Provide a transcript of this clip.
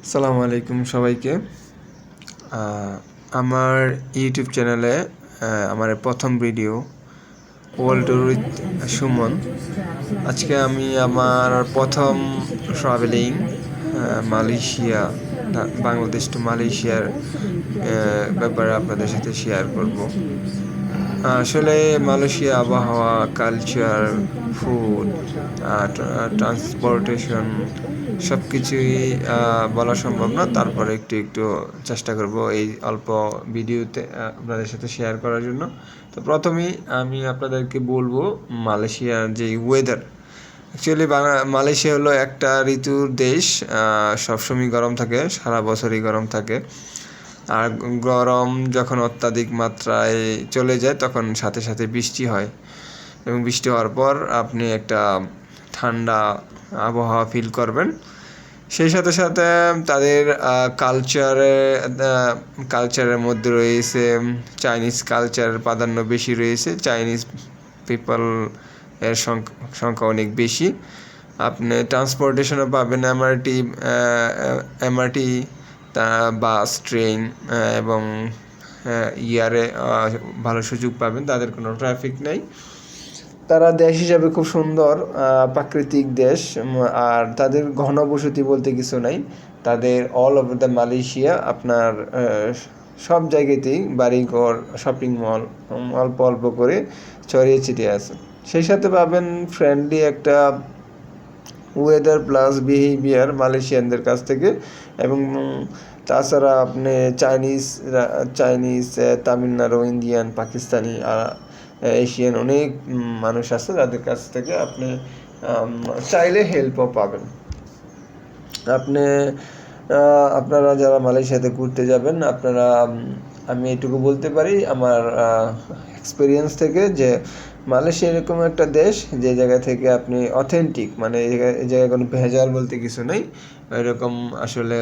আসসালামু আলাইকুম সবাইকে। আমার ইউটিউব চ্যানেলে আমার প্রথম video world tour with Suman. আজকে আমি আমার প্রথম ট্রাভেলিং মালয়েশিয়া, বাংলাদেশ টু মালয়েশিয়ার ব্যাপারে আপনাদের সাথে শেয়ার করব। আসলে মালয়েশিয়া আবহাওয়া, কালচার, ফুড, ট্রান্সপোর্টেশন সব কিছুই বলা সম্ভব না। তারপরে একটু চেষ্টা করব এই অল্প ভিডিওতে আপনাদের সাথে শেয়ার করার জন্য। তো প্রথমেই আমি আপনাদেরকে বলবো মালয়েশিয়ার যে ওয়েদার। অ্যাকচুয়ালি মালয়েশিয়া হলো একটা ঋতুর দেশ, সবসময় গরম থাকে, সারা বছরই গরম থাকে। আর গরম যখন অত্যাধিক মাত্রায় চলে যায় তখন সাথে সাথে বৃষ্টি হয়, এবং বৃষ্টি হওয়ার পর আপনি একটা ঠান্ডা আবহাওয়া ফিল করবেন। সেই সাথে সাথে তাদের কালচারের মধ্যে রয়েছে চাইনিজ কালচারের প্রাধান্য বেশি রয়েছে। চাইনিজ পিপল এর সংখ্যা অনেক বেশি। আপনি ট্রান্সপোর্টেশনও পাবেন এমআরটি, বাস, ট্রেন এবং ইয়ারে ভালো সুযোগ পাবেন। তাদের কোনো ট্রাফিক নেই। তারা দেশ হিসাবে খুব সুন্দর প্রাকৃতিক দেশ, আর তাদের ঘনবসতি বলতে কিছু নাই। তাদের অল ওভার দ্য মালয়েশিয়া আপনার সব জায়গাতেই বাড়িঘর, শপিং মল অল্প অল্প করে ছড়িয়ে ছিটিয়ে আছে। সেই সাথে পাবেন ফ্রেন্ডলি একটা ওয়েদার প্লাস বিহেভিয়ার মালয়েশিয়ানদের কাছ থেকে। এবং তাছাড়া আপনি Chinese, Tamil Nadu, Indian, Pakistani, Asian অনেক মানুষ আছে, তাদের কাছ থেকে আপনি চাইলে হেল্পও পাবেন। আপনারা যারা মালয়েশিয়াতে ঘুরতে যাবেন, আমি এটুকু বলতে পারি আমার এক্সপিরিয়েন্স থেকে, যে মালয়েশিয়া এরকম একটা দেশ যে জায়গা থেকে আপনি অথেন্টিক, মানে এই জায়গায় কোনো ভেজাল বলতে কিছু নেই। এরকম আসলে